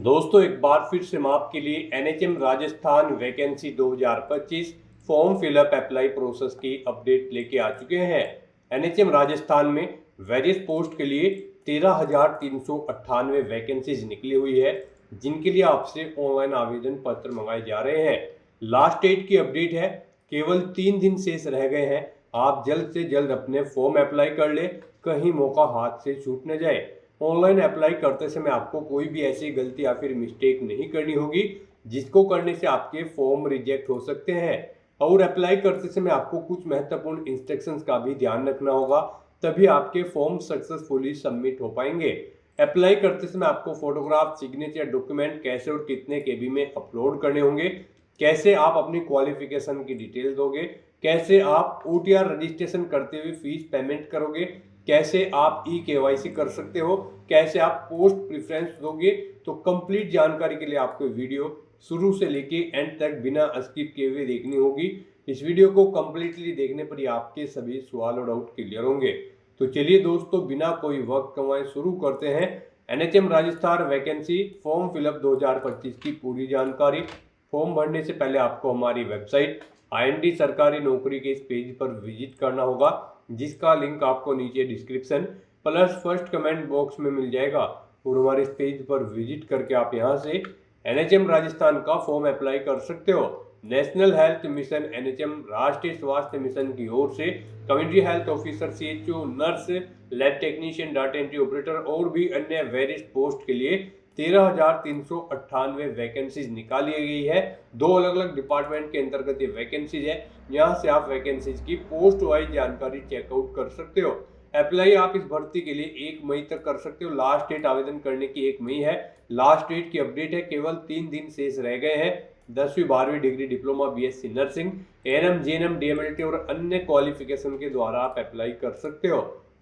दोस्तों एक बार फिर से हम आपके लिए NHM Rajasthan vacancy 2025 form fill up apply process की अपडेट लेके आ चुके हैं। एनएचएम राजस्थान में वेरियस पोस्ट के लिए 13,398 वैकेंसीज निकली हुई है, जिनके लिए आपसे ऑनलाइन आवेदन पत्र मंगाए जा रहे हैं। लास्ट डेट की अपडेट है, केवल 3 दिन शेष रह गए हैं। आप जल्द से जल्द अपने फॉर्म अप्लाई कर ले, कहीं मौका हाथ से छूट न जाए। ऑनलाइन अप्लाई करते समय आपको कोई भी ऐसी गलती या फिर मिस्टेक नहीं करनी होगी जिसको करने से आपके फॉर्म रिजेक्ट हो सकते हैं। और अप्लाई करते समय आपको कुछ महत्वपूर्ण इंस्ट्रक्शंस का भी ध्यान रखना होगा, तभी आपके फॉर्म सक्सेसफुली सबमिट हो पाएंगे। अप्लाई करते समय आपको फोटोग्राफ, सिग्नेचर, डॉक्यूमेंट कैसे और कितने केबी में अपलोड करने होंगे, कैसे आप अपनी क्वालिफिकेशन की डिटेल दोगे, कैसे आप OTR रजिस्ट्रेशन करते हुए फीस पेमेंट करोगे, कैसे आप KYC कर सकते हो, कैसे आप पोस्ट प्रेफरेंस दोगे। तो कंप्लीट जानकारी के लिए आपको वीडियो शुरू से लेके एंड तक बिना स्किप किए हुए देखनी होगी। इस वीडियो को कंप्लीटली देखने पर ही आपके सभी सवाल और डाउट क्लियर होंगे। तो चलिए दोस्तों, बिना कोई वक्त कमाए शुरू करते हैं NHM Rajasthan vacancy form fill up 2025 की पूरी जानकारी। फॉर्म भरने से पहले आपको हमारी वेबसाइट IND सरकारी नौकरी के इस पेज पर विजिट करना होगा, जिसका लिंक आपको नीचे description plus first comment box में मिल जाएगा। और हमारे इस पेज पर विजिट करके आप यहां से एनएचएम राजस्थान का फॉर्म अप्लाई कर सकते हो। नेशनल हेल्थ मिशन एनएचएम राष्ट्रीय स्वास्थ्य मिशन की ओर से community health officer, CHO, nurse, lab technician, data entry operator और भी अन्य वेरियस पोस्ट के लिए 13,398 वैकेंसीज निकाली गई है। 2 अलग अलग डिपार्टमेंट के अंतर्गत ये वैकेंसीज है। यहाँ से आप वैकेंसीज की पोस्ट वाइज जानकारी चेकआउट कर सकते हो। अप्लाई आप इस भर्ती के लिए 1 मई तक कर सकते हो। लास्ट डेट आवेदन करने की 1 मई है। लास्ट डेट की अपडेट है, केवल 3 दिन शेष रह गए हैं। 10वीं 12वीं degree, diploma, BSc nursing, ANM, GNM, DMLT और अन्य क्वालिफिकेशन के द्वारा आप अप्लाई कर सकते हो।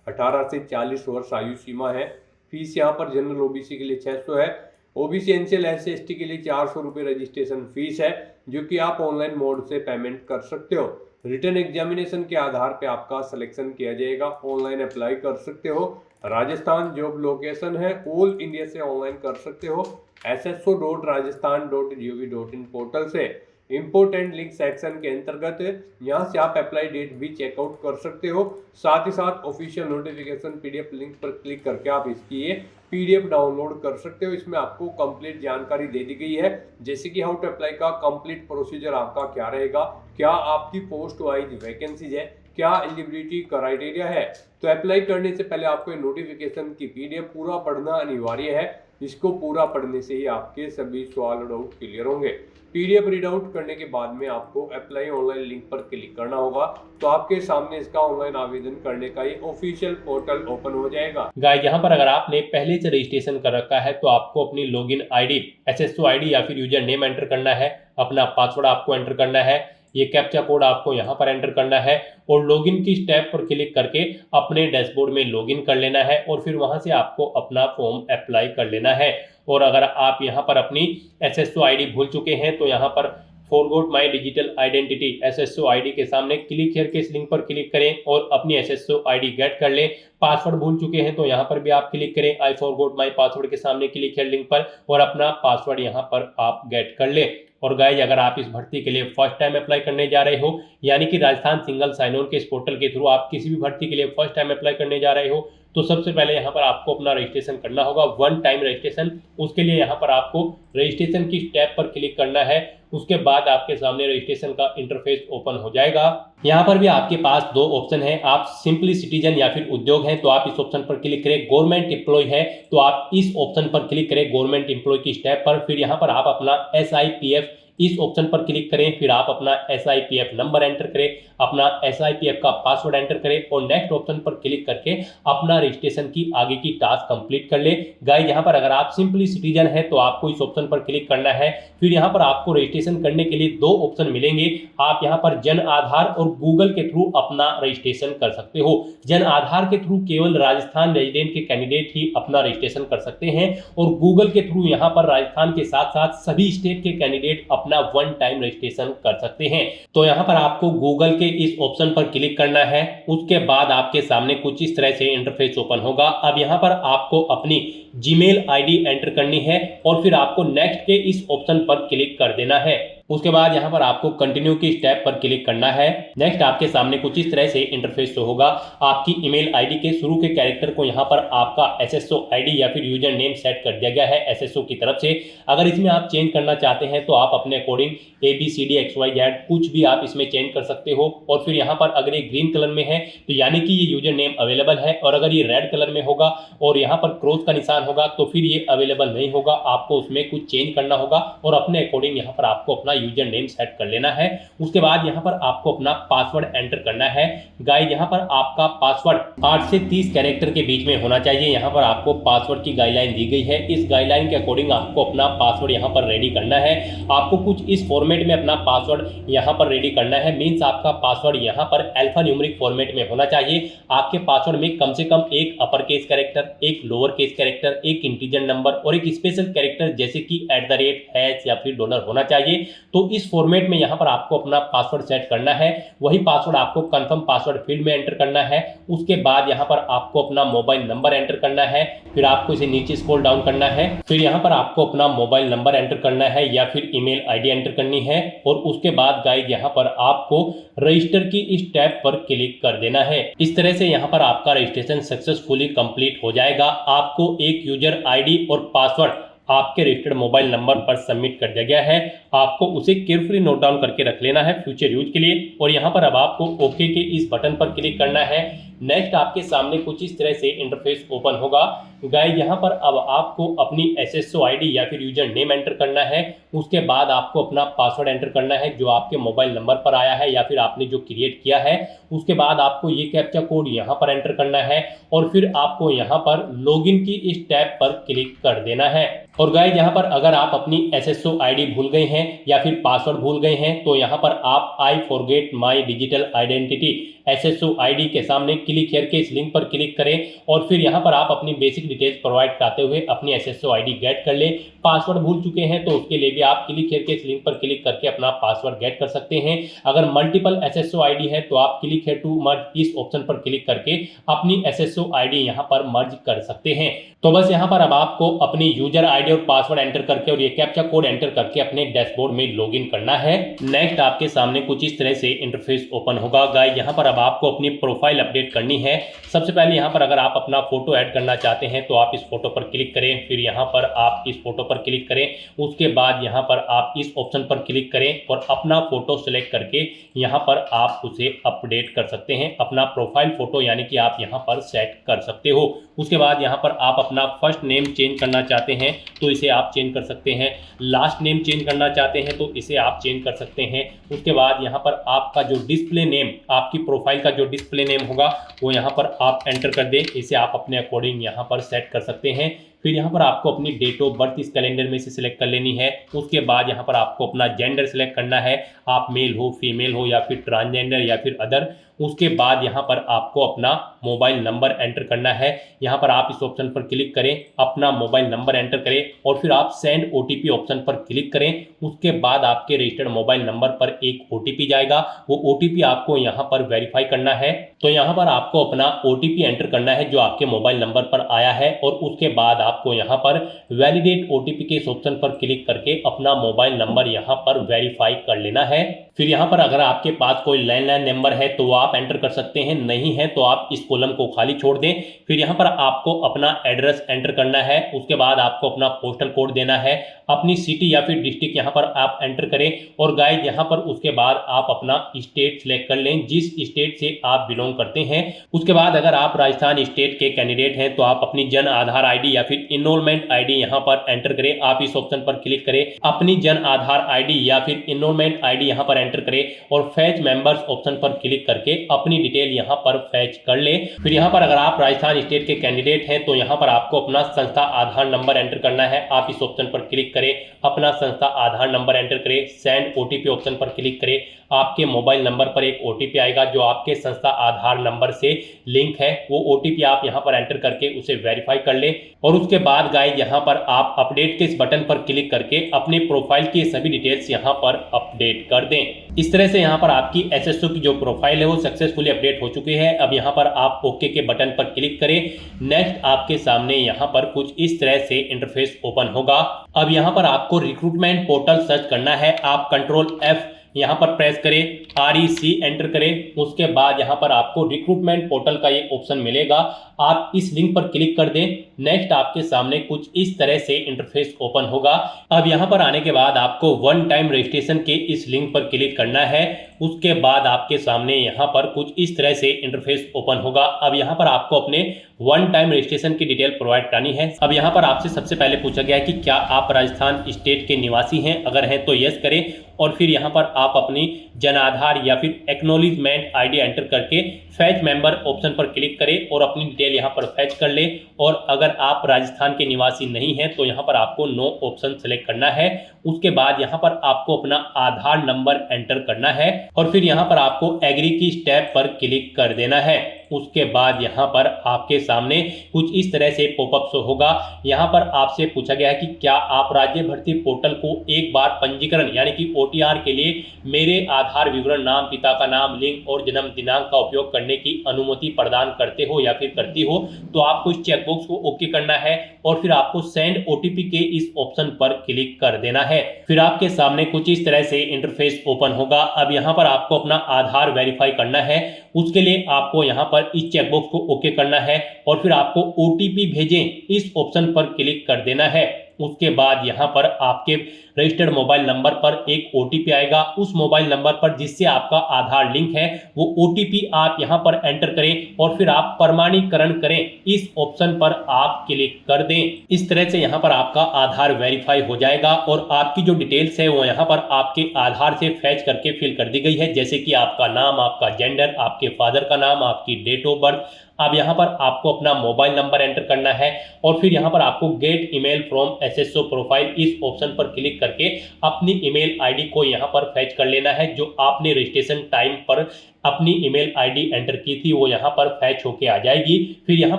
18 से 40 वर्ष आयु सीमा है। फीस यहाँ पर जनरल OBC के लिए 600 है। OBC एनसीएल SC/ST के लिए 400 रुपये रजिस्ट्रेशन फीस है, जो कि आप ऑनलाइन मोड से पेमेंट कर सकते हो। रिटर्न एग्जामिनेशन के आधार पे आपका सिलेक्शन किया जाएगा। ऑनलाइन अप्लाई कर सकते हो। राजस्थान जॉब लोकेशन है, ऑल इंडिया से ऑनलाइन कर सकते हो। sso.rajasthan.gov.in पोर्टल से। इंपोर्टेंट लिंक सेक्शन के अंतर्गत यहाँ से आप अप्लाई डेट भी चेकआउट कर सकते हो। साथ ही साथ ऑफिशियल नोटिफिकेशन PDF लिंक पर क्लिक करके आप इसकी ये PDF डाउनलोड कर सकते हो। इसमें आपको कंप्लीट जानकारी दे दी गई है, जैसे कि हाउ टू अप्लाई का कंप्लीट प्रोसीजर आपका क्या रहेगा, क्या आपकी पोस्ट वाइज वैकेंसीज है, क्या एलिजिबिलिटी क्राइटेरिया है। तो अप्लाई करने से पहले आपको नोटिफिकेशन की PDF पूरा पढ़ना अनिवार्य है। इसको पूरा पढ़ने से ही आपके सभी सवाल और डाउट क्लियर होंगे। PDF रीड आउट करने के बाद में आपको अप्लाई ऑनलाइन लिंक पर क्लिक करना होगा, तो आपके सामने इसका ऑनलाइन आवेदन करने का ये ऑफिशियल पोर्टल ओपन हो जाएगा। गाइस, यहाँ पर अगर आपने पहले से रजिस्ट्रेशन कर रखा है तो आपको अपनी लॉगिन ID, SSO ID या फिर यूजर नेम एंटर करना है। अपना पासवर्ड आपको एंटर करना है। ये कैप्चा कोड आपको यहाँ पर एंटर करना है और लॉगिन की स्टेप पर क्लिक करके अपने डैशबोर्ड में लॉगिन कर लेना है और फिर वहां से आपको अपना फॉर्म अप्लाई कर लेना है। और अगर आप यहाँ पर अपनी SSO ID भूल चुके हैं तो यहाँ पर forgot my digital identity SSO ID के सामने क्लिक हियर के इस लिंक पर क्लिक करें और अपनी SSO ID गेट कर लें। पासवर्ड भूल चुके हैं तो यहाँ पर भी आप क्लिक करें आई फॉरगॉट माई पासवर्ड के सामने क्लिक हियर लिंक पर और अपना पासवर्ड यहाँ पर आप गेट कर लें। और गाइस, अगर आप इस भर्ती के लिए फर्स्ट टाइम अप्लाई करने जा रहे हो, यानी कि राजस्थान सिंगल साइन ऑन के इस पोर्टल के थ्रू आप किसी भी भर्ती के लिए फर्स्ट टाइम अप्लाई करने जा रहे हो, तो सबसे पहले यहाँ पर आपको अपना रजिस्ट्रेशन करना होगा, 1 टाइम रजिस्ट्रेशन। उसके लिए यहाँ पर आपको रजिस्ट्रेशन की स्टेप पर क्लिक करना है। उसके बाद आपके सामने रजिस्ट्रेशन का इंटरफेस ओपन हो जाएगा। यहाँ पर भी आपके पास 2 ऑप्शन है। आप सिंपली सिटीजन या फिर उद्योग है तो आप इस ऑप्शन पर क्लिक करें। गवर्नमेंट एम्प्लॉय है तो आप इस ऑप्शन पर क्लिक करें, गवर्नमेंट एम्प्लॉय की स्टेप पर। फिर यहाँ पर आप अपना SIPF इस ऑप्शन पर क्लिक करें। फिर आप अपना SIPF नंबर एंटर करें, अपना SIPF का पासवर्ड एंटर करें और नेक्स्ट ऑप्शन पर क्लिक करके अपना रजिस्ट्रेशन की आगे की टास्क कंप्लीट कर ले। गाइस, यहाँ पर अगर आप सिंपली सिटीजन है तो आपको इस ऑप्शन पर क्लिक करना है। फिर यहाँ पर आपको रजिस्ट्रेशन करने के लिए 2 ऑप्शन मिलेंगे। आप यहाँ पर जन आधार और गूगल के थ्रू अपना रजिस्ट्रेशन कर सकते हो। जन आधार के थ्रू केवल राजस्थान रेजिडेंट के कैंडिडेट ही अपना रजिस्ट्रेशन कर सकते हैं और गूगल के थ्रू यहाँ पर राजस्थान के साथ साथ सभी स्टेट के कैंडिडेट अपना वन टाइम रजिस्ट्रेशन कर सकते हैं। तो यहाँ पर आपको गूगल के इस ऑप्शन पर क्लिक करना है। उसके बाद आपके सामने कुछ इस तरह से इंटरफेस ओपन होगा। अब यहाँ पर आपको अपनी जीमेल आईडी एंटर करनी है और फिर आपको नेक्स्ट के इस ऑप्शन पर क्लिक कर देना है। उसके बाद यहाँ पर आपको कंटिन्यू की स्टेप पर क्लिक करना है। नेक्स्ट आपके सामने कुछ इस तरह से इंटरफेस शो होगा। आपकी ईमेल आईडी के शुरू के कैरेक्टर को यहाँ पर आपका एसएसओ आईडी या फिर यूजर नेम सेट कर दिया गया है एसएसओ की तरफ से। अगर इसमें आप चेंज करना चाहते हैं तो आप अपने अकॉर्डिंग ABCDXYZ कुछ भी आप इसमें चेंज कर सकते हो। और फिर यहाँ पर अगर ये ग्रीन कलर में है तो यानी कि ये यूजर नेम अवेलेबल है, और अगर ये रेड कलर में होगा और यहाँ पर क्रॉस का निशान होगा तो फिर ये अवेलेबल नहीं होगा। आपको उसमें कुछ चेंज करना होगा और अपने अकॉर्डिंग यहाँ पर आपको अपना यूजर नेम सेट कर लेना है। उसके बाद यहाँ पर आपको अपना पासवर्ड एंटर करना है। गाइस यहाँ पर आपका पासवर्ड 8 से 30 कैरेक्टर के बीच में होना चाहिए। यहाँ पर आपको पासवर्ड की गाइडलाइन दी गई है। इस गाइडलाइन के अकॉर्डिंग आपको अपना पासवर्ड यहाँ पर रेडी करना है। आपको कुछ इस फॉर्मेट में अपना पासवर्ड यहाँ पर रेडी करना है। मीन्स आपका पासवर्ड यहाँ पर अल्फा न्यूमेरिक फॉर्मेट में होना चाहिए। आपके पासवर्ड में कम से कम एक अपर केस कैरेक्टर, एक लोअर केस कैरेक्टर, एक इंटीजर नंबर और एक स्पेशल कैरेक्टर जैसे कि @ या फिर डॉलर होना चाहिए। तो इस फॉर्मेट में यहाँ पर आपको अपना पासवर्ड सेट करना है। वही पासवर्ड आपको कंफर्म पासवर्ड फील्ड में एंटर करना है। उसके बाद यहाँ पर आपको अपना मोबाइल नंबर एंटर करना है। फिर आपको इसे नीचे स्क्रॉल डाउन करना है। फिर यहाँ पर आपको अपना मोबाइल नंबर एंटर करना है या फिर ईमेल आईडी एंटर करनी है। और उसके बाद गाइस यहाँ पर आपको रजिस्टर की इस टैब पर क्लिक कर देना है। इस तरह से यहाँ पर आपका रजिस्ट्रेशन सक्सेसफुली कंप्लीट हो जाएगा। आपको एक यूजर आईडी और पासवर्ड आपके रजिस्टर्ड मोबाइल नंबर पर सबमिट कर दिया गया है। आपको उसे केयरफुली नोट डाउन करके रख लेना है फ्यूचर यूज के लिए। और यहाँ पर अब आपको ओके के इस बटन पर क्लिक करना है। नेक्स्ट आपके सामने कुछ इस तरह से इंटरफेस ओपन होगा। गाइस यहाँ पर अब आपको अपनी एसएसओ आईडी या फिर यूजर नेम एंटर करना है। उसके बाद आपको अपना पासवर्ड एंटर करना है जो आपके मोबाइल नंबर पर आया है या फिर आपने जो क्रिएट किया है। उसके बाद आपको ये कैप्चा कोड यहाँ पर एंटर करना है और फिर आपको यहाँ पर लॉगिन की इस टैब पर क्लिक कर देना है। और गाइस यहाँ पर अगर आप अपनी एसएसओ आईडी भूल गए हैं या फिर पासवर्ड भूल गए हैं तो यहाँ पर आप I forget my digital identity SSO ID के सामने क्लिक हियर के इस लिंक पर क्लिक करें और फिर यहाँ पर आप अपनी बेसिक डिटेल्स प्रोवाइड कराते हुए अपनी एसएसओ आईडी गेट कर लें। पासवर्ड भूल चुके हैं तो उसके लिए भी आप क्लिक हियर के इस लिंक पर क्लिक करके अपना पासवर्ड गेट कर सकते हैं। अगर मल्टीपल एसएसओ आईडी है तो आप क्लिक हियर टू मर्ज इस ऑप्शन पर क्लिक करके अपनी एसएसओ आईडी यहाँ पर मर्ज कर सकते हैं। तो बस यहाँ पर अब आपको अपनी यूजर आईडी और पासवर्ड एंटर करके और ये कैप्चा कोड एंटर करके अपने डैशबोर्ड में लॉगिन करना है। नेक्स्ट आपके सामने कुछ इस तरह से इंटरफेस ओपन होगा। गाइस यहाँ पर अब आपको अपनी प्रोफाइल अपडेट करनी है। सबसे पहले यहाँ पर अगर आप अपना फोटो ऐड करना चाहते हैं तो आप इस फोटो पर क्लिक करें। फिर यहाँ पर आप इस फोटो पर क्लिक करें। उसके बाद यहाँ पर आप इस ऑप्शन पर क्लिक करें और अपना फोटो सेलेक्ट करके यहाँ पर आप उसे अपडेट कर सकते हैं। अपना प्रोफाइल फोटो यानी कि आप यहाँ पर सेट कर सकते हो। उसके बाद यहाँ पर आप अपना फर्स्ट नेम चेंज करना चाहते हैं तो इसे आप चेंज कर सकते हैं। लास्ट नेम चेंज करना चाहते हैं तो इसे आप चेंज कर सकते हैं। उसके बाद यहाँ पर आपका जो डिस्प्ले नेम, आपकी प्रोफाइल का जो डिस्प्ले नेम होगा वो यहाँ पर आप एंटर कर दें। इसे आप अपने अकॉर्डिंग यहाँ पर सेट कर सकते हैं। फिर यहाँ पर आपको अपनी डेट ऑफ बर्थ इस कैलेंडर में से सिलेक्ट कर लेनी है। उसके बाद यहाँ पर आपको अपना जेंडर सिलेक्ट करना है, आप मेल हो, फीमेल हो या फिर ट्रांसजेंडर या फिर अदर। उसके बाद यहाँ पर आपको अपना मोबाइल नंबर एंटर करना है। यहाँ पर आप इस ऑप्शन पर क्लिक करें, अपना मोबाइल नंबर एंटर करें और फिर आप सेंड ओटीपी ऑप्शन पर क्लिक करें। उसके बाद आपके रजिस्टर्ड मोबाइल नंबर पर एक ओटीपी जाएगा। वो ओटीपी आपको यहाँ पर वेरीफाई करना है। तो यहाँ पर आपको अपना ओटीपी एंटर करना है जो आपके मोबाइल नंबर पर आया है और उसके बाद आपको यहाँ पर वैलिडेट ओटीपी के इस ऑप्शन पर क्लिक करके अपना मोबाइल नंबर यहाँ पर वेरीफाई कर लेना है। फिर यहाँ पर अगर आपके पास कोई लैंडलाइन नंबर है तो आप एंटर कर सकते हैं, नहीं है तो आप इस कॉलम को खाली छोड़ दें। फिर यहाँ पर आपको अपना एड्रेस एंटर करना है। उसके बाद आपको अपना पोस्टल कोड देना है, अपनी सिटी या फिर डिस्ट्रिक्ट यहाँ पर आप एंटर करें। और गाइस यहाँ पर उसके बाद आप अपना स्टेट सिलेक्ट कर लें, जिस स्टेट से आप बिलोंग करते हैं। उसके बाद अगर आप राजस्थान स्टेट के कैंडिडेट हैं तो आप अपनी जन आधार आईडी या फिर इनरोलमेंट आईडी यहाँ पर एंटर करें। आप इस ऑप्शन पर क्लिक करें, अपनी जन आधार आईडी या फिर इनरोलमेंट आईडी यहाँ पर एंटर करें और फैच मेंबर्स ऑप्शन पर क्लिक करके अपनी डिटेल यहाँ पर फैच कर लें। फिर यहाँ पर अगर आप राजस्थान स्टेट के कैंडिडेट हैं तो यहाँ पर आपको अपना संस्था आधार नंबर एंटर करना है। आप इस ऑप्शन पर क्लिक करें, अपना संस्था आधार नंबर एंटर करें, सेंड ओटीपी ऑप्शन पर क्लिक करें। आपके मोबाइल नंबर पर एक ओटीपी आएगा जो आपके संस्था आधार नंबर से लिंक है। वो ओटीपी आप यहाँ पर एंटर करके उसे वेरीफाई कर लें और उसके बाद गाइस यहाँ पर आप अपडेट के इस बटन पर क्लिक करके अपनी प्रोफाइल की सभी डिटेल्स यहाँ पर अपडेट कर दें। इस तरह से यहाँ पर आपकी एसएसओ की जो प्रोफाइल है वो सक्सेसफुली अपडेट हो चुकी है। अब यहाँ पर आप ओके के बटन पर क्लिक करें। नेक्स्ट आपके सामने यहाँ पर कुछ इस तरह से इंटरफेस ओपन होगा। अब यहाँ पर आपको रिक्रूटमेंट पोर्टल सर्च करना है। आप कंट्रोल F यहाँ पर प्रेस करें, REC एंटर करें। उसके बाद यहाँ पर आपको रिक्रूटमेंट पोर्टल का ये ऑप्शन मिलेगा, आप इस लिंक पर क्लिक कर दें। नेक्स्ट आपके सामने कुछ इस तरह से इंटरफेस ओपन होगा। अब यहाँ पर आने के बाद आपको वन टाइम रजिस्ट्रेशन के इस लिंक पर क्लिक करना है। उसके बाद आपके सामने यहाँ पर कुछ इस तरह से इंटरफेस ओपन होगा। अब यहाँ पर आपको अपने वन टाइम रजिस्ट्रेशन की डिटेल प्रोवाइड करनी है। अब यहाँ पर आपसे सबसे पहले पूछा गया है कि क्या आप राजस्थान स्टेट के निवासी हैं, अगर हैं तो यस करें और फिर यहाँ पर आप अपनी जन आधार या फिर एक्नॉलेजमेंट आईडी एंटर करके फैच मेंबर ऑप्शन पर क्लिक करें और अपनी डिटेल यहाँ पर फैच कर लें। और अगर आप राजस्थान के निवासी नहीं हैं तो यहाँ पर आपको नो ऑप्शन सेलेक्ट करना है। उसके बाद यहाँ पर आपको अपना आधार नंबर एंटर करना है और फिर यहाँ पर आपको एग्री की स्टेप पर क्लिक कर देना है। उसके बाद यहाँ पर आपके सामने कुछ इस तरह से पॉपअप शो होगा। यहाँ पर आपसे पूछा गया है कि क्या आप राज्य भर्ती पोर्टल को एक बार पंजीकरण यानी कि OTR के लिए मेरे आधार विवरण, नाम, पिता का नाम, लिंग और जन्म दिनांक का उपयोग करने की अनुमति प्रदान करते हो या फिर करती हो। तो आपको इस चेकबॉक्स को ओके करना है और फिर आपको सेंड ओटीपी के इस ऑप्शन पर क्लिक कर देना है। फिर आपके सामने कुछ इस तरह से इंटरफेस ओपन होगा। अब यहाँ पर आपको अपना आधार वेरीफाई करना है। उसके लिए आपको यहाँ पर इस चेकबॉक्स को ओके करना है और फिर आपको ओटीपी भेजें इस ऑप्शन पर क्लिक कर देना है। उसके बाद यहाँ पर आपके रजिस्टर्ड मोबाइल नंबर पर एक ओटीपी आएगा। उस मोबाइल नंबर पर जिससे आपका आधार लिंक है वो ओटीपी आप यहाँ पर एंटर करें और फिर आप प्रमाणीकरण करें इस ऑप्शन पर आप क्लिक कर दें। इस तरह से यहाँ पर आपका आधार वेरीफाई हो जाएगा और आपकी जो डिटेल्स है वो यहाँ पर आपके आधार से फैच करके फिल कर दी गई है, जैसे कि आपका नाम, आपका जेंडर, आपके फादर का नाम, आपकी डेट ऑफ बर्थ। अब यहाँ पर आपको अपना मोबाइल नंबर एंटर करना है और फिर यहाँ पर आपको gate email from SSO profile इस ऑप्शन पर क्लिक करके अपनी ईमेल आईडी को यहाँ पर फैच कर लेना है। जो आपने रजिस्ट्रेशन टाइम पर अपनी ईमेल आईडी एंटर की थी वो यहाँ पर फैच होके आ जाएगी। फिर यहाँ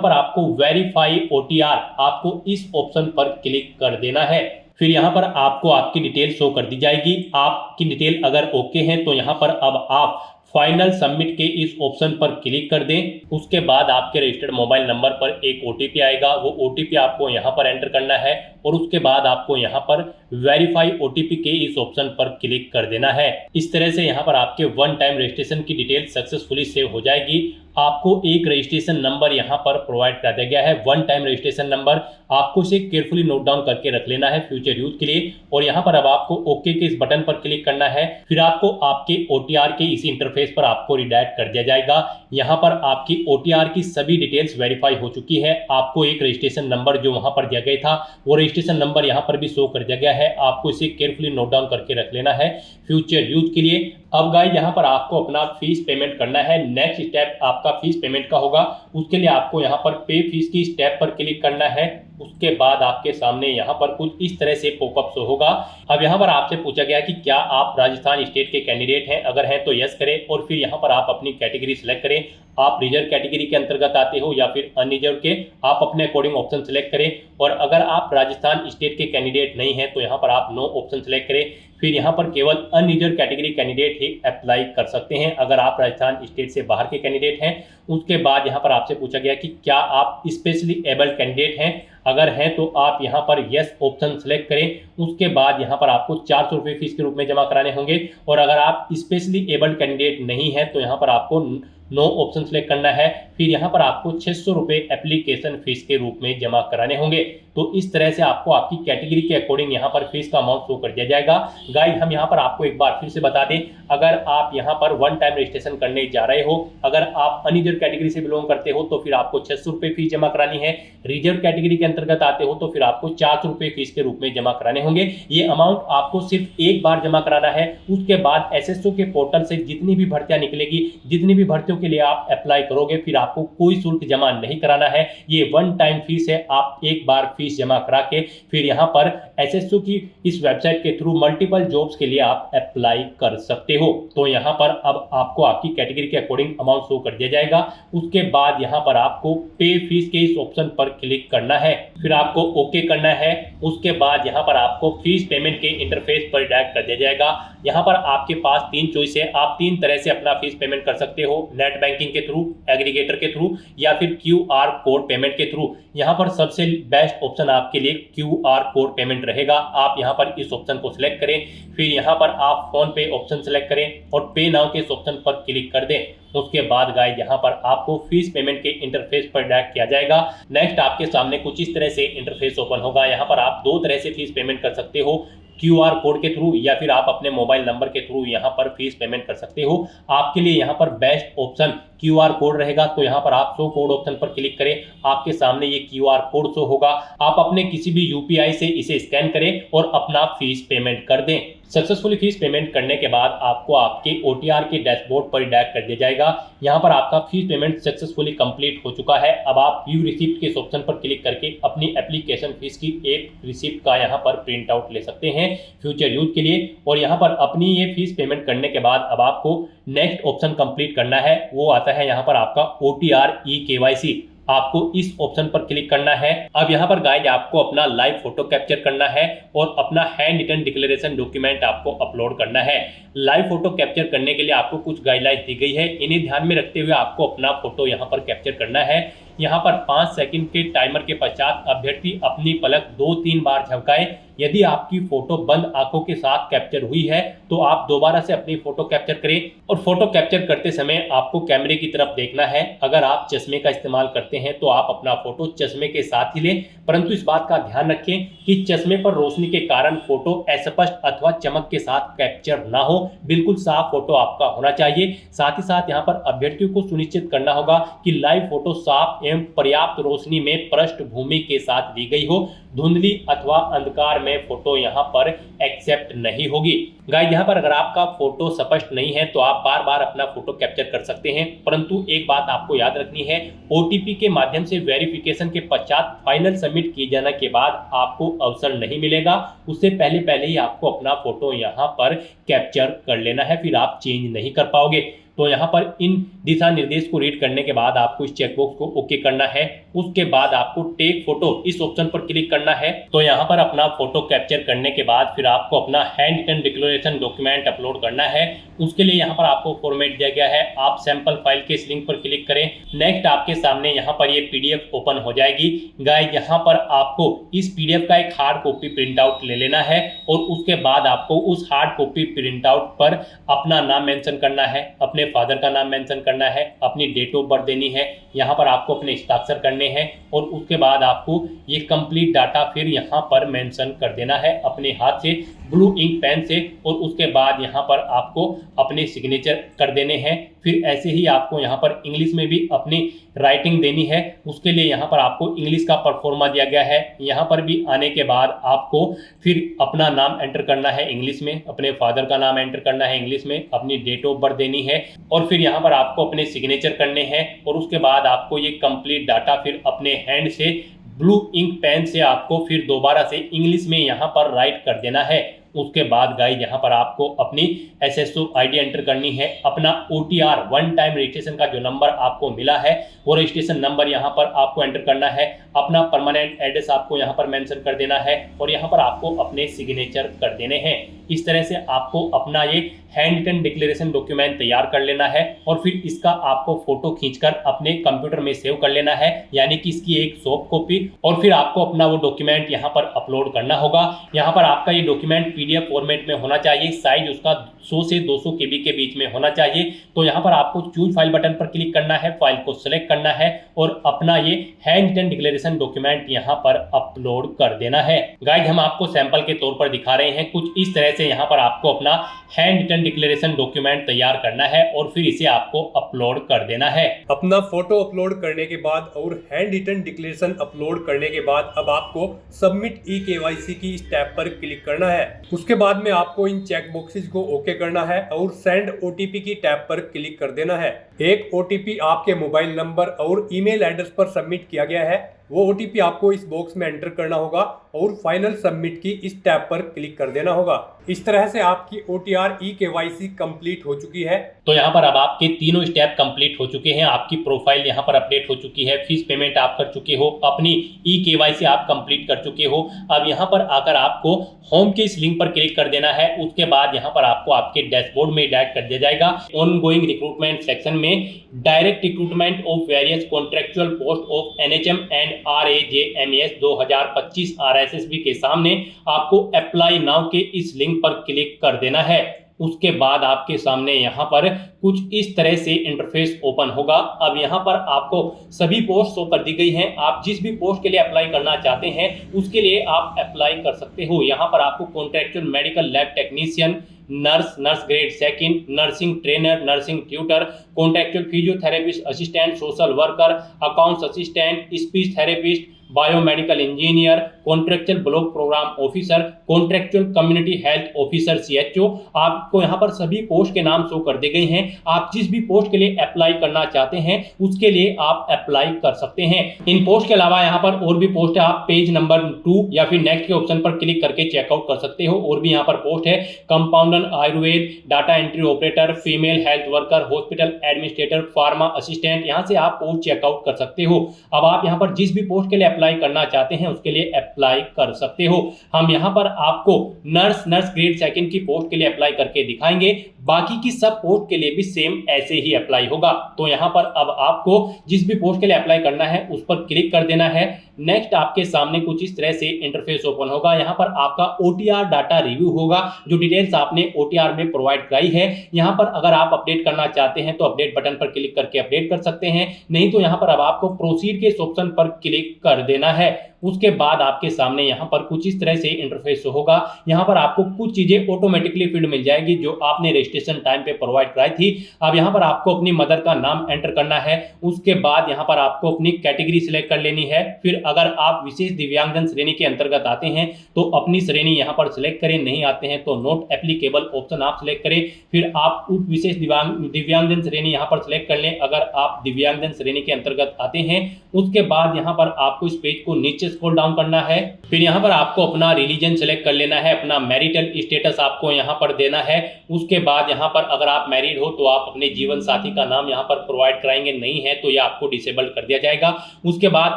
पर आपको वेरीफाई OTR आपको इस ऑप्शन पर क्लिक कर देना है। फिर यहाँ पर आपको आपकी डिटेल शो कर दी जाएगी। आपकी डिटेल अगर ओके है तो यहाँ पर अब आप फाइनल सबमिट के इस ऑप्शन पर क्लिक कर दें। उसके बाद आपके रजिस्टर्ड मोबाइल नंबर पर एक ओटीपी आएगा। वो ओटीपी आपको यहाँ पर एंटर करना है और उसके बाद आपको यहाँ पर वेरीफाई ओटीपी के इस ऑप्शन पर क्लिक कर देना है। इस तरह से यहाँ पर आपके वन टाइम रजिस्ट्रेशन की डिटेल सक्सेसफुली सेव हो जाएगी। आपको एक रजिस्ट्रेशन नंबर यहाँ पर प्रोवाइड कर दिया गया है, वन टाइम रजिस्ट्रेशन नंबर। आपको इसे केयरफुली नोट डाउन करके रख लेना है फ्यूचर यूज के लिए। और यहाँ पर अब आपको ओके के इस बटन पर क्लिक करना है। फिर आपको आपके OTR के इसी इंटरफेस पर आपको रिडायरेक्ट कर दिया जाएगा। यहाँ पर आपकी OTR की सभी डिटेल्स वेरीफाई हो चुकी है। आपको एक रजिस्ट्रेशन नंबर जो वहां पर दिया गया था वो रजिस्ट्रेशन नंबर यहाँ पर भी शो कर दिया गया है। आपको इसे केयरफुली नोट डाउन करके रख लेना है फ्यूचर यूज के लिए। अब गाइस यहाँ पर आपको अपना फीस पेमेंट करना है। नेक्स्ट स्टेप आपका फीस पेमेंट का होगा। उसके लिए आपको यहाँ पर पे फीस की स्टेप पर क्लिक करना है। उसके बाद आपके सामने यहाँ पर कुछ इस तरह से पॉपअप शो होगा। अब यहाँ पर आपसे पूछा गया कि क्या आप राजस्थान स्टेट के कैंडिडेट हैं, अगर हैं तो यस करें और फिर यहाँ पर आप अपनी कैटेगरी सिलेक्ट करें। आप रिजर्व कैटेगरी के अंतर्गत आते हो या फिर अनरिजर्व के, आप अपने अकॉर्डिंग ऑप्शन सेलेक्ट करें। और अगर आप राजस्थान स्टेट के कैंडिडेट नहीं हैं तो यहाँ पर आप नो ऑप्शन सेलेक्ट करें। फिर यहाँ पर केवल अनरिजर्व कैटेगरी कैंडिडेट ही अप्लाई कर सकते हैं अगर आप राजस्थान स्टेट से बाहर के कैंडिडेट हैं। उसके बाद यहाँ पर आपसे पूछा गया कि क्या आप स्पेशली एबल्ड कैंडिडेट हैं, अगर हैं तो आप यहाँ पर यस ऑप्शन सेलेक्ट करें। उसके बाद यहाँ पर आपको 400 रुपये फीस के रूप में जमा कराने होंगे। और अगर आप स्पेशली एबल्ड कैंडिडेट नहीं हैं तो यहाँ पर आपको नो ऑप्शन सेलेक्ट करना है। फिर यहाँ पर आपको 600 रुपये एप्लीकेशन फीस के रूप में जमा कराने होंगे। तो इस तरह से आपको आपकी कैटेगरी के अकॉर्डिंग यहाँ पर फीस का अमाउंट शो कर दिया जाएगा। गाइस हम यहाँ पर आपको एक बार फिर से बता दें, अगर आप यहाँ पर वन टाइम रजिस्ट्रेशन करने जा रहे हो, अगर आप अनरिजर्व कैटेगरी से बिलोंग करते हो तो फिर आपको 600 रुपये फीस जमा करानी है। रिजर्व कैटेगरी के अंतर्गत आते हो तो फिर आपको 400 रुपये फीस के रूप में जमा कराने होंगे। ये अमाउंट आपको सिर्फ एक बार जमा कराना है। उसके बाद एसएसओ के पोर्टल से जितनी भी भर्तियां निकलेगी, जितनी भी भर्तियों एसएसओ के लिए आप अप्लाई करोगे फिर आपको कोई शुल्क जमा नहीं कराना है। ये वन टाइम फीस है, आप एक बार फीस जमा करा के फिर यहाँ पर एसएसओ की इस वेबसाइट के थ्रू मल्टीपल जॉब्स के लिए आप अप्लाई कर सकते हो। तो यहाँ पर अब आपको आपकी कैटेगरी के अकॉर्डिंग अमाउंट शो कर दिया जाएगा। उसके बाद यहाँ पर आपको पे फीस के इस ऑप्शन पर क्लिक करना है, फिर आपको ओके करना है। उसके बाद यहाँ पर आपको फीस पेमेंट के इंटरफेस पर डायरेक्ट कर दिया जाएगा। यहाँ पर आपके पास 3 चॉइस है, आप 3 तरह से अपना फीस पेमेंट कर सकते हो, नेट बैंकिंग के थ्रू, एग्रीगेटर के थ्रू या फिर QR कोड पेमेंट के थ्रू। यहाँ पर सबसे बेस्ट ऑप्शन आपके लिए QR कोड पेमेंट रहेगा। आप यहाँ पर इस ऑप्शन को सिलेक्ट करें, फिर यहाँ पर आप फोन पे ऑप्शन सेलेक्ट करें और पे नाउ के इस ऑप्शन पर क्लिक कर दें। उसके बाद गाइस यहाँ पर आपको फीस पेमेंट के इंटरफेस पर डायरेक्ट किया जाएगा। नेक्स्ट आपके सामने कुछ इस तरह से इंटरफेस ओपन होगा। यहाँ पर आप 2 तरह से फीस पेमेंट कर सकते हो, QR कोड के थ्रू या फिर आप अपने मोबाइल नंबर के थ्रू यहाँ पर फीस पेमेंट कर सकते हो। आपके लिए यहाँ पर बेस्ट ऑप्शन QR कोड रहेगा। तो यहाँ पर आप शो कोड ऑप्शन पर क्लिक करें, आपके सामने ये QR कोड शो होगा। आप अपने किसी भी UPI से इसे स्कैन करें और अपना फीस पेमेंट कर दें। सक्सेसफुली फीस पेमेंट करने के बाद आपको आपके OTR के डैशबोर्ड पर डायरेक्ट कर दिया जाएगा। यहाँ पर आपका फीस पेमेंट सक्सेसफुली कंप्लीट हो चुका है। अब आप व्यू रिसिप्ट के ऑप्शन पर क्लिक करके अपनी एप्लीकेशन फीस की एक रिसिप्ट का यहाँ पर प्रिंट आउट ले सकते हैं फ्यूचर यूज के लिए। और यहाँ पर अपनी ये फीस पेमेंट करने के बाद अब आपको नेक्स्ट ऑप्शन कंप्लीट करना है, वो आता है यहाँ पर आपका OTR eKYC। आपको इस ऑप्शन पर क्लिक करना है। अब यहाँ पर गाइस आपको अपना लाइव फोटो कैप्चर करना है और अपना हैंड रिटन डिक्लेरेशन डॉक्यूमेंट आपको अपलोड करना है। लाइव फोटो कैप्चर करने के लिए आपको कुछ गाइडलाइंस दी गई है, इन्हें ध्यान में रखते हुए आपको अपना फोटो यहाँ पर कैप्चर करना है। यहाँ पर 5 सेकंड के टाइमर के पश्चात अभ्यर्थी अपनी पलक 2-3 बार झपकाए। यदि आपकी फोटो बंद आंखों के साथ कैप्चर हुई है तो आप दोबारा से अपनी फोटो कैप्चर करें और फोटो कैप्चर करते समय आपको कैमरे की तरफ देखना है। अगर आप चश्मे का इस्तेमाल करते हैं तो आप अपना फोटो चश्मे के साथ ही लें, परंतु इस बात का ध्यान रखें कि चश्मे पर रोशनी के कारण फोटो अस्पष्ट अथवा चमक के साथ कैप्चर ना हो। बिल्कुल साफ फोटो आपका होना चाहिए। साथ ही साथ यहाँ पर अभ्यर्थियों को सुनिश्चित करना होगा कि लाइव फोटो साफ एवं पर्याप्त रोशनी में पृष्ठभूमि के साथ ली गई हो। धुंधली अथवा अंधकार में फोटो यहाँ पर एक्सेप्ट नहीं होगी। गाइस यहाँ पर अगर आपका फोटो स्पष्ट नहीं है तो आप बार बार अपना फोटो कैप्चर कर सकते हैं, परंतु एक बात आपको याद रखनी है, OTP के माध्यम से वेरिफिकेशन के पश्चात फाइनल सबमिट किए जाने के बाद आपको अवसर नहीं मिलेगा। उससे पहले ही आपको अपना फोटो यहाँ पर कैप्चर कर लेना है, फिर आप चेंज नहीं कर पाओगे। तो यहाँ पर इन दिशा निर्देश को रीड करने के बाद आपको इस चेकबॉक्स को ओके करना है। उसके बाद आपको टेक फोटो इस ऑप्शन पर क्लिक करना है। तो यहाँ पर अपना फोटो कैप्चर करने के बाद फिर आपको अपना handwritten declaration document upload करना है। उसके लिए यहाँ पर आपको फॉर्मेट दिया गया है, आप सैंपल फाइल के इस लिंक पर क्लिक करें। नेक्स्ट आपके सामने यहाँ पर ये PDF ओपन हो जाएगी। गाइस यहाँ पर आपको इस PDF का एक हार्ड कॉपी प्रिंट आउट ले लेना है और उसके बाद आपको उस हार्ड कॉपी प्रिंट आउट पर अपना नाम मेंशन करना है, अपने फादर का नाम मेंशन करना है, अपनी डेट ऑफ बर्थ देनी है, यहाँ पर आपको अपने हस्ताक्षर करने हैं और उसके बाद आपको ये कंप्लीट डाटा फिर यहाँ पर मेंशन कर देना है अपने हाथ से ब्लू इंक पेन से। और उसके बाद यहाँ पर आपको अपने सिग्नेचर कर देने हैं। फिर ऐसे ही आपको यहाँ पर इंग्लिश में भी अपनी राइटिंग देनी है। उसके लिए यहाँ पर आपको इंग्लिश का परफॉर्मा दिया गया है। यहाँ पर भी आने के बाद आपको फिर अपना नाम एंटर करना है इंग्लिश में, अपने फादर का नाम एंटर करना है इंग्लिश में, अपनी डेट ऑफ बर्थ देनी है और फिर यहाँ पर आपको अपने सिग्नेचर करने हैं। और उसके बाद आपको ये कंप्लीट डाटा फिर अपने हैंड से ब्लू इंक पेन से आपको फिर दोबारा से इंग्लिश में यहाँ पर राइट कर देना है। उसके बाद गाइस यहाँ पर आपको अपनी SSO ID एंटर करनी है, अपना OTR वन टाइम रजिस्ट्रेशन का जो नंबर आपको मिला है वो रजिस्ट्रेशन नंबर यहाँ पर आपको एंटर करना है, अपना परमानेंट एड्रेस आपको यहाँ पर मेंशन कर देना है और यहाँ पर आपको अपने सिग्नेचर कर देने हैं। इस तरह से आपको अपना ये हैंड रिटन डिक्लेरेशन डॉक्यूमेंट तैयार कर लेना है और फिर इसका आपको फोटो खींचकर अपने कंप्यूटर में सेव कर लेना है, यानी कि इसकी एक सॉफ्ट कॉपी, और फिर आपको अपना वो डॉक्यूमेंट यहाँ पर अपलोड करना होगा। यहाँ पर आपका ये डॉक्यूमेंट PDF फॉर्मेट में होना चाहिए, साइज उसका 100 से 200 KB के बीच में होना चाहिए। तो यहाँ पर आपको चूज फाइल बटन पर क्लिक करना है, फाइल को सिलेक्ट करना है और अपना ये हैंड रिटन डिक्लेरेशन डॉक्यूमेंट यहाँ पर अपलोड कर देना है। गाइस हम आपको सैंपल के तौर पर दिखा रहे हैं, कुछ इस तरह से यहाँ पर आपको अपना हैंड रिटन डिक्लेरेशन डॉक्यूमेंट तैयार करना है और फिर इसे आपको अपलोड कर देना है। अपना फोटो अपलोड करने के बाद और हैंड रिटन डिक्लेरेशन अपलोड करने के बाद अब आपको सबमिट ई-केवाईसी की स्टेप पर क्लिक करना है। उसके बाद में आपको इन चेक बॉक्सेस को ओके करना है और सेंड ओटीपी की टैब पर क्लिक कर देना है। एक ओटीपी आपके मोबाइल नंबर और ईमेल एड्रेस पर सबमिट किया गया है, वो ओटीपी आपको इस बॉक्स में एंटर करना होगा और फाइनल सबमिट की इस टैब पर क्लिक कर देना होगा। इस तरह से आपकी OTR ई-केवाईसी कंप्लीट हो चुकी है। तो यहाँ पर अब आपके तीनों स्टेप कंप्लीट हो चुके हैं, आपकी प्रोफाइल यहाँ पर अपडेट हो चुकी है, फीस पेमेंट आप कर चुके हो, अपनी ई-केवाईसी आप कंप्लीट कर चुके हो। अब यहाँ पर आकर आपको होम के इस लिंक पर क्लिक कर देना है। उसके बाद यहाँ पर आपको आपके डैशबोर्ड में डायरेक्ट कर दिया जाएगा ऑन गोइंग रिक्रूटमेंट सेक्शन में direct recruitment of various contractual post of NHM and RAJMES 2025 RSSB के सामने आपको अप्लाई नाउ के इस लिंक पर क्लिक कर देना है। उसके बाद आपके सामने यहाँ पर कुछ इस तरह से इंटरफेस ओपन होगा। अब यहाँ पर आपको सभी पोस्ट शो कर दी गई हैं। आप जिस भी पोस्ट के लिए अप्लाई करना चाहते हैं उसके लिए आप अप्लाई कर सकते हो। यहाँ पर आपको contractual medical lab technician, nurse grade second, nursing trainer, nursing tutor, contractual physiotherapist assistant, social worker, accounts assistant, speech therapist, biomedical engineer, contractual block program officer, contractual community health officer CHO, आपको यहाँ पर सभी post के नाम show कर दिए गए हैं। आप जिस भी पोस्ट के लिए अप्लाई करना चाहते हैं उसके लिए आप अप्लाई कर सकते हैं। इन पोस्ट के अलावा यहाँ पर और भी पोस्ट है, आप पेज नंबर 2 या फिर नेक्स्ट के ऑप्शन पर क्लिक करके चेकआउट कर सकते हो। और भी यहाँ पर पोस्ट है compounder Ayurveda, data entry operator, female health worker, hospital administrator, pharma assistant, यहाँ से आप पोस्ट चेकआउट कर सकते हो। अब आप यहाँ पर जिस भी पोस्ट के लिए अप्लाई करना चाहते हैं उसके लिए अप्लाई कर सकते हो। हम यहाँ पर आपको नर्स ग्रेड सेकंड की पोस्ट के लिए अप्लाई करके दिखाएंगे, बाकी की सब पोस्ट के लिए भी सेम ऐसे ही अप्लाई होगा। तो यहाँ पर अब आपको जिस भी पोस्ट के लिए अप्लाई करना है उस पर क्लिक कर देना है। नेक्स्ट आपके सामने कुछ इस तरह से इंटरफेस ओपन होगा। यहाँ पर आपका OTR डाटा रिव्यू होगा, जो डिटेल्स आपने OTR में प्रोवाइड कराई है। यहाँ पर अगर आप अपडेट करना चाहते हैं तो अपडेट बटन पर क्लिक करके अपडेट कर सकते हैं, नहीं तो यहाँ पर अब आपको प्रोसीड के इस ऑप्शन पर क्लिक कर देना है। उसके बाद आपके सामने यहाँ पर कुछ इस तरह से इंटरफेस होगा। यहाँ पर आपको कुछ चीजें ऑटोमेटिकली फील्ड मिल जाएगी जो आपने रजिस्ट्रेशन टाइम पे प्रोवाइड कराई थी। अब यहाँ पर आपको अपनी मदर का नाम एंटर करना है। उसके बाद यहाँ पर आपको अपनी कैटेगरी सिलेक्ट कर लेनी है। फिर अगर आप विशेष दिव्यांगजन श्रेणी के अंतर्गत आते हैं तो अपनी श्रेणी यहाँ पर सिलेक्ट करें, नहीं आते हैं तो नॉट एप्लीकेबल ऑप्शन आप सिलेक्ट करें। फिर आप उप विशेष दिव्यांगजन श्रेणी यहाँ पर सिलेक्ट कर लें अगर आप दिव्यांगजन श्रेणी के अंतर्गत आते हैं। उसके बाद यहाँ पर आपको इस पेज को नीचे स्क्रॉल डाउन करना है। फिर यहाँ पर आपको अपना रिलीजन सिलेक्ट कर लेना है, अपना मैरिटल स्टेटस आपको यहाँ पर देना है। उसके बाद यहाँ पर अगर आप मैरिड हो तो आप अपने जीवन साथी का नाम यहाँ पर प्रोवाइड कराएंगे, नहीं है तो यह आपको डिसेबल कर दिया जाएगा। उसके बाद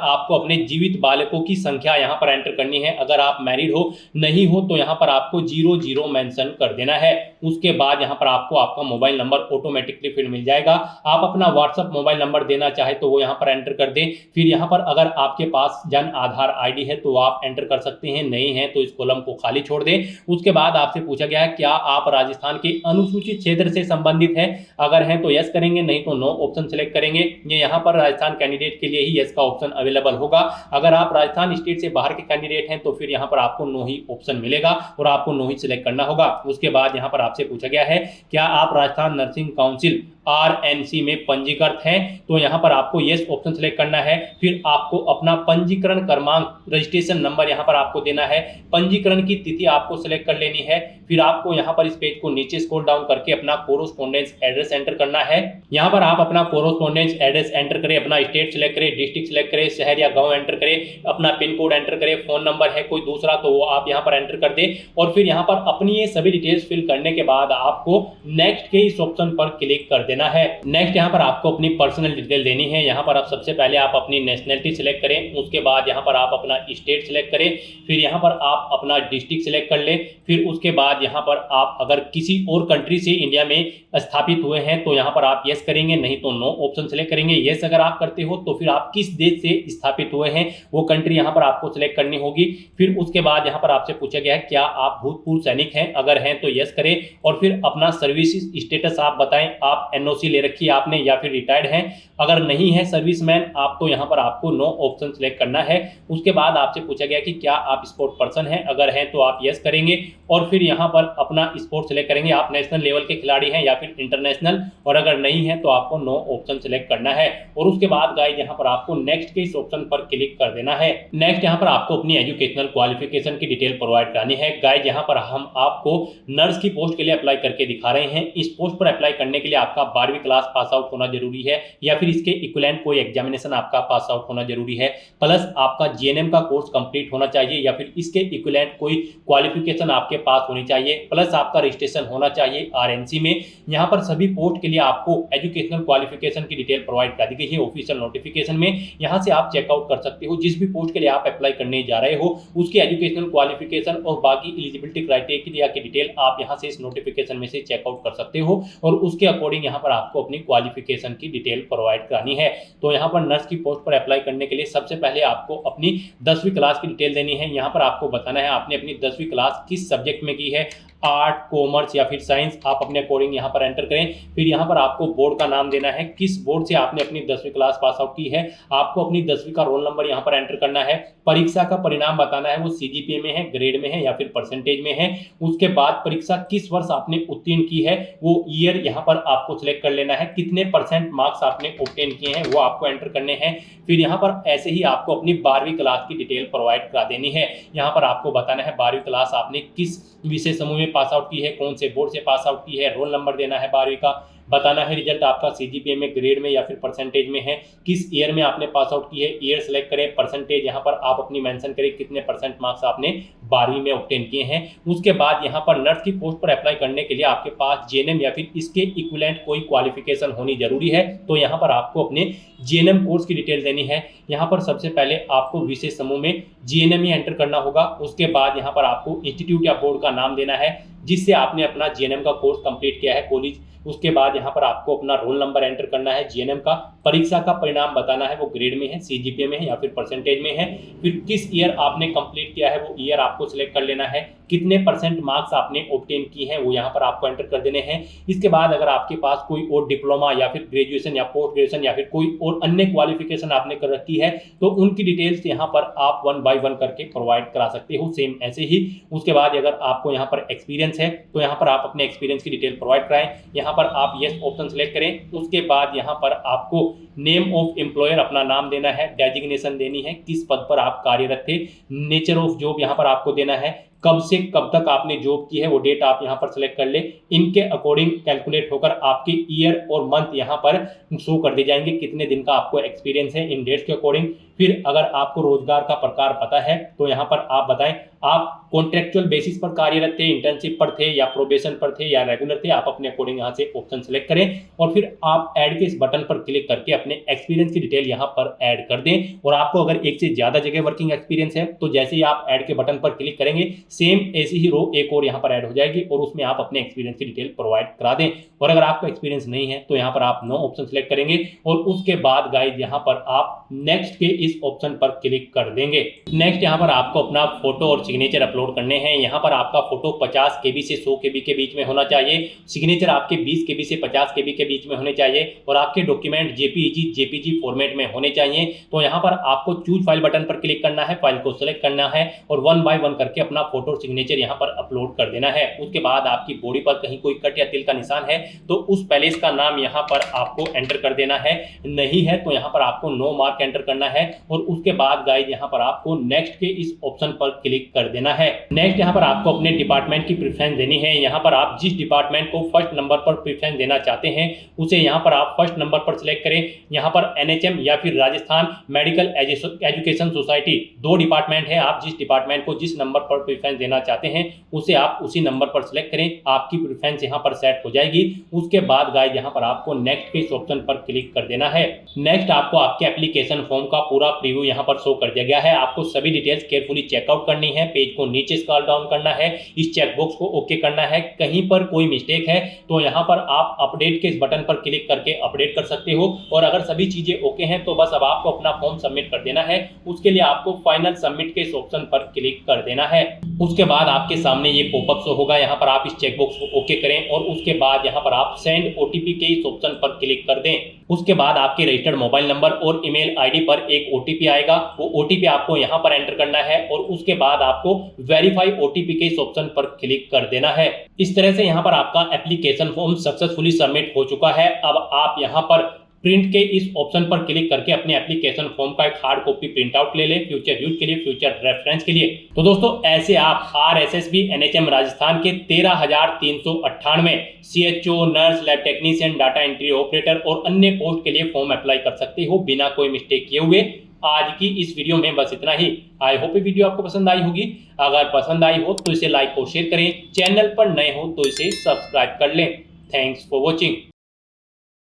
आपको अपने जीवित बालकों की संख्या यहाँ पर एंटर करनी है। अगर आप मैरिड हो, नहीं हो तो यहाँ पर आपको 00 मेंशन कर देना है। उसके बाद यहाँ पर आपको आपका मोबाइल नंबर ऑटोमेटिकली फिर मिल जाएगा। आप अपना व्हाट्सएप मोबाइल नंबर देना चाहे तो वो यहाँ पर एंटर कर दें। फिर यहाँ पर अगर आपके पास जन आधार ID है तो आप एंटर कर सकते हैं, नहीं है तो इस कॉलम को खाली छोड़ दें। उसके बाद आपसे पूछा गया है क्या आप राजस्थान के अनुसूचित क्षेत्र से संबंधित हैं, अगर हैं तो यस करेंगे, नहीं तो नो ऑप्शन सिलेक्ट करेंगे। ये यहाँ पर राजस्थान कैंडिडेट के लिए ही यस का ऑप्शन अवेलेबल होगा। अगर आप राजस्थान स्टेट से बाहर के कैंडिडेट हैं तो फिर यहाँ पर आपको नो ही ऑप्शन मिलेगा और आपको नो ही सिलेक्ट करना होगा। उसके बाद यहाँ पर आपसे पूछा गया है क्या आप राजस्थान नर्सिंग काउंसिल RNC में पंजीकृत हैं, तो यहाँ पर आपको यस ऑप्शन सिलेक्ट करना है। फिर आपको अपना पंजीकरण क्रमांक, रजिस्ट्रेशन नंबर यहाँ पर आपको देना है। पंजीकरण की तिथि आपको सिलेक्ट कर लेनी है। फिर आपको यहाँ पर इस पेज को नीचे स्क्रॉल डाउन करके अपना कोरोस्पोंडेंस एड्रेस एंटर करना है। यहाँ पर आप अपना कोरोस्पोंडेंस एड्रेस एंटर करें, अपना स्टेट सिलेक्ट करें, डिस्ट्रिक्ट सिलेक्ट करें, शहर या गाँव एंटर करें, अपना पिन कोड एंटर करें, फोन नंबर है कोई दूसरा तो वो आप यहाँ पर एंटर कर दें। और फिर यहाँ पर अपनी ये सभी डिटेल्स फिल करने के बाद आपको नेक्स्ट के इस ऑप्शन पर क्लिक कर देना है। नेक्स्ट यहाँ पर आपको अपनी पर्सनल डिटेल देनी है। यहाँ पर आप सबसे पहले आप अपनी नेशनलिटी सिलेक्ट करें, उसके बाद यहाँ पर आप अपना स्टेट सिलेक्ट करें, फिर यहाँ पर आप अपना डिस्ट्रिक्ट सिलेक्ट कर लें। फिर उसके बाद यहाँ पर आप अगर किसी और कंट्री से इंडिया में स्थापित हुए हैं तो यहाँ पर आप यस करेंगे, नहीं तो नो ऑप्शन सिलेक्ट करेंगे। यस अगर आप करते हो तो फिर आप किस देश से स्थापित हुए हैं वो कंट्री यहाँ पर आपको सिलेक्ट करनी होगी। फिर उसके बाद यहाँ पर आपसे पूछा गया है क्या आप भूतपूर्व सैनिक हैं, अगर हैं तो यस करें। और फिर अपना सर्विस स्टेटस आप बताएं, आप एनओसी ले रखी है आपने या फिर रिटायर्ड हैं। अगर नहीं है सर्विसमैन आप, तो यहाँ पर आपको नो ऑप्शन सेलेक्ट करना है। उसके बाद आपसे पूछा गया कि क्या आप स्पोर्ट पर्सन हैं, अगर हैं तो आप यस करेंगे और फिर यहाँ पर अपना स्पोर्ट सेलेक्ट करेंगे, आप नेशनल लेवल के खिलाड़ी हैं या फिर इंटरनेशनल, और अगर नहीं है तो आपको नो ऑप्शन सेलेक्ट करना है। और उसके बाद गाइस यहाँ पर आपको नेक्स्ट के इस ऑप्शन पर क्लिक कर देना है। नेक्स्ट यहाँ पर आपको अपनी एजुकेशनल क्वालिफिकेशन की डिटेल प्रोवाइड करानी है। गाइस यहाँ पर हम आपको नर्स की पोस्ट के लिए अप्लाई करके दिखा रहे हैं। इस पोस्ट पर अप्लाई करने के लिए आपका 12वीं क्लास पास आउट होना जरूरी है या फिर इसके इक्विवेलेंट कोई एग्जामिनेशन आपका पास आउट होना जरूरी है, प्लस आपका जीएनएम का कोर्स कंप्लीट होना चाहिए या फिर इसके इक्विवेलेंट कोई क्वालिफिकेशन आपके पास होनी चाहिए, प्लस आपका रजिस्ट्रेशन होना चाहिए आरएनसी में। यहाँ पर सभी पोस्ट के लिए आपको एजुकेशनल क्वालिफिकेशन की डिटेल प्रोवाइड कर दी गई है ऑफिशियल नोटिफिकेशन में। यहाँ से आप चेकआउट कर सकते हो जिस भी पोस्ट के लिए आप अप्लाई करने जा रहे हो उसकी एजुकेशनल क्वालिफिकेशन और बाकी एलिजिबिलिटी क्राइटेरिया की डिटेल आप यहाँ से इस नोटिफिकेशन में से चेकआउट कर सकते हो और उसके अकॉर्डिंग यहाँ पर आपको अपनी क्वालिफिकेशन की डिटेल प्रोवाइड करानी है। तो यहाँ पर नर्स की पोस्ट पर अप्लाई करने के लिए सबसे पहले आपको अपनी 10वीं क्लास की डिटेल देनी है। यहाँ पर आपको बताना है आपने अपनी 10वीं क्लास किस सब्जेक्ट में की है, आर्ट, कॉमर्स या फिर साइंस, आप अपने अकॉर्डिंग यहाँ पर एंटर करें। फिर यहाँ पर आपको बोर्ड का नाम देना है, किस बोर्ड से आपने अपनी 10वीं क्लास पास आउट की है। आपको अपनी 10वीं का रोल नंबर यहाँ पर एंटर करना है। परीक्षा का परिणाम बताना है, वो सीजीपीए में है, ग्रेड में है या फिर परसेंटेज में है। उसके बाद परीक्षा किस वर्ष आपने उत्तीर्ण की है वो ईयर यहाँ पर आपको सिलेक्ट कर लेना है। कितने % मार्क्स आपने ऑब्टेन किए हैं वो आपको एंटर करने हैं। फिर यहाँ पर ऐसे ही आपको अपनी 12वीं क्लास की डिटेल प्रोवाइड करा देनी है। यहाँ पर आपको बताना है 12वीं क्लास आपने किस विषय समूह में पास आउट की है, कौन से बोर्ड से पास आउट की है, रोल नंबर देना है 12वीं का, बताना है रिजल्ट आपका सीजीपीए में, ग्रेड में या फिर परसेंटेज में है, किस ईयर में आपने पास आउट की है, ईयर सेलेक्ट करें, परसेंटेज यहाँ पर आप अपनी मेंशन करें कितने % मार्क्स आपने 12वीं में ऑब्टेन किए हैं। उसके बाद यहाँ पर नर्स की पोस्ट पर अप्लाई करने के लिए आपके पास जीएनएम या फिर इसके इक्विवेलेंट कोई क्वालिफिकेशन होनी जरूरी है। तो यहाँ पर आपको अपने जीएनएम कोर्स की डिटेल देनी है। यहाँ पर सबसे पहले आपको विशेष समूह में जीएनएम ही एंटर करना होगा। उसके बाद यहाँ पर आपको इंस्टीट्यूट या बोर्ड का नाम देना है जिससे आपने अपना जीएनएम का कोर्स कंप्लीट किया है, कॉलेज। उसके बाद यहाँ पर आपको अपना रोल नंबर एंटर करना है जीएनएम का, परीक्षा का परिणाम बताना है वो ग्रेड में है, सीजीपीए में है या फिर परसेंटेज में है। फिर किस ईयर आपने कंप्लीट किया है वो ईयर आपको सिलेक्ट कर लेना है। कितने % मार्क्स आपने ऑब्टेन किए हैं वो यहाँ पर आपको एंटर कर देने हैं। इसके बाद अगर आपके पास कोई और डिप्लोमा या फिर ग्रेजुएशन या पोस्ट ग्रेजुएशन या फिर कोई और अन्य क्वालिफिकेशन आपने कर रखी है तो उनकी डिटेल्स यहाँ पर आप 1 by 1 करके प्रोवाइड करा सकते हो, सेम ऐसे ही। उसके बाद अगर आपको यहाँ पर एक्सपीरियंस है तो यहाँ पर आप अपने एक्सपीरियंस की डिटेल प्रोवाइड कराएं। यहाँ पर आप यस ऑप्शन सेलेक्ट करें। उसके बाद यहाँ पर आपको नेम ऑफ एम्प्लॉयर अपना नाम देना है, डेजिग्नेशन देनी है, किस पद पर आप कार्यरत थे, नेचर ऑफ जॉब यहाँ पर आपको देना है, कब से कब तक आपने जॉब की है वो डेट आप यहाँ पर सेलेक्ट कर ले। इनके अकॉर्डिंग कैलकुलेट होकर आपके ईयर और मंथ यहाँ पर शो कर दिए जाएंगे कितने दिन का आपको एक्सपीरियंस है इन डेट्स के अकॉर्डिंग। फिर अगर आपको रोजगार का प्रकार पता है तो यहाँ पर आप बताएं आप कॉन्ट्रेक्चुअल बेसिस पर कार्यरत थे, इंटर्नशिप पर थे या प्रोबेशन पर थे या रेगुलर थे। आप अपने अकॉर्डिंग यहाँ से ऑप्शन सेलेक्ट करें और फिर आप ऐड के इस बटन पर क्लिक करके अपने एक्सपीरियंस की डिटेल यहाँ पर ऐड कर दें। और आपको अगर एक से ज्यादा जगह वर्किंग एक्सपीरियंस है तो जैसे ही आप ऐड के बटन पर क्लिक करेंगे सेम ऐसी ही रो एक और यहाँ पर ऐड हो जाएगी और उसमें आप अपने एक्सपीरियंस की डिटेल प्रोवाइड करा दें। और अगर आपका एक्सपीरियंस नहीं है तो यहाँ पर आप नो ऑप्शन सेलेक्ट करेंगे और उसके बाद गाइस यहाँ पर आप नेक्स्ट के इस ऑप्शन पर क्लिक कर देंगे। नेक्स्ट यहाँ पर आपको अपना फोटो और सिग्नेचर अपलोड करने हैं। यहाँ पर आपका फोटो 50 KB से 100 KB के बीच में होना चाहिए, सिग्नेचर आपके 20 KB से 50 KB के बीच में होने चाहिए और आपके डॉक्यूमेंट जेपीजी फॉर्मेट में होने चाहिए। तो यहाँ पर आपको चूज फाइल बटन पर क्लिक करना है, फाइल को सिलेक्ट करना है और 1 by 1 करके अपना फोटो और सिग्नेचर यहाँ पर अपलोड कर देना है। उसके बाद आपकी बॉडी पर कहीं कोई कट या तिल का निशान है तो उस पैलेस का नाम यहाँ पर आपको एंटर कर देना है, नहीं है तो यहाँ पर आपको नो मार्क एंटर करना है और उसके बाद गाइस यहाँ पर आपको नेक्स्ट के इस ऑप्शन पर क्लिक कर देना है। नेक्स्ट यहाँ पर आपको अपने डिपार्टमेंट की प्रेफरेंस देनी है। यहाँ पर आप जिस डिपार्टमेंट को फर्स्ट नंबर पर प्रेफरेंस देना चाहते हैं उसे यहाँ पर आप फर्स्ट नंबर पर सिलेक्ट करें। यहाँ पर NHM या फिर Rajasthan medical education society 2 department है। आप जिस डिपार्टमेंट को जिस नंबर पर प्रेफरेंस देना चाहते हैं उसे आप उसी नंबर पर सिलेक्ट करें, आपकी प्रेफरेंस यहाँ पर सेट हो जाएगी। उसके बाद गाइस यहाँ पर आपको नेक्स्ट के इस ऑप्शन पर क्लिक कर देना है। नेक्स्ट आपको आपके एप्लीकेशन एप्लीकेशन फॉर्म का पूरा प्रीव्यू यहाँ पर शो कर दिया गया है। आपको सभी डिटेल्स केयरफुली चेकआउट करनी है, पेज को नीचे स्क्रॉल डाउन करना है, इस चेकबॉक्स को ओके करना है। कहीं पर कोई मिस्टेक है तो यहाँ पर आप अपडेट के इस बटन पर क्लिक करके अपडेट कर सकते हो। और अगर सभी चीजें ओके हैं तो बस अब आपको अपना फॉर्म सबमिट कर देना है। उसके लिए आपको फाइनल सबमिट के इस ऑप्शन पर क्लिक कर देना है। उसके बाद आपके सामने ये पॉपअप शो होगा, यहाँ पर आप इस चेकबॉक्स को ओके करें और उसके बाद यहाँ पर आप सेंड ओटीपी के इस ऑप्शन पर क्लिक कर दें। उसके बाद आपके रजिस्टर्ड मोबाइल नंबर और ईमेल आईडी पर एक ओटीपी आएगा, वो ओटीपी आपको यहाँ पर एंटर करना है और उसके बाद आपको वेरीफाई ओटीपी के इस ऑप्शन पर क्लिक कर देना है। इस तरह से यहाँ पर आपका एप्लीकेशन फॉर्म सक्सेसफुली सबमिट हो चुका है। अब आप यहाँ पर प्रिंट के इस ऑप्शन पर क्लिक करके अपने एप्लीकेशन फॉर्म का एक हार्ड कॉपी प्रिंट आउट ले लें, फ्यूचर यूज के लिए, फ्यूचर रेफरेंस के लिए। तो दोस्तों ऐसे आप RSSB NHM राजस्थान के 13,398 CHO, nurse, lab technician, data entry operator और अन्य पोस्ट के लिए फॉर्म अप्लाई कर सकते हो बिना कोई मिस्टेक किए हुए। आज की इस वीडियो में बस इतना ही। आई होप ये वीडियो आपको पसंद आई होगी। अगर पसंद आई हो तो इसे लाइक और शेयर करें, चैनल पर नए हो तो इसे सब्सक्राइब कर लें। Thanks for watching.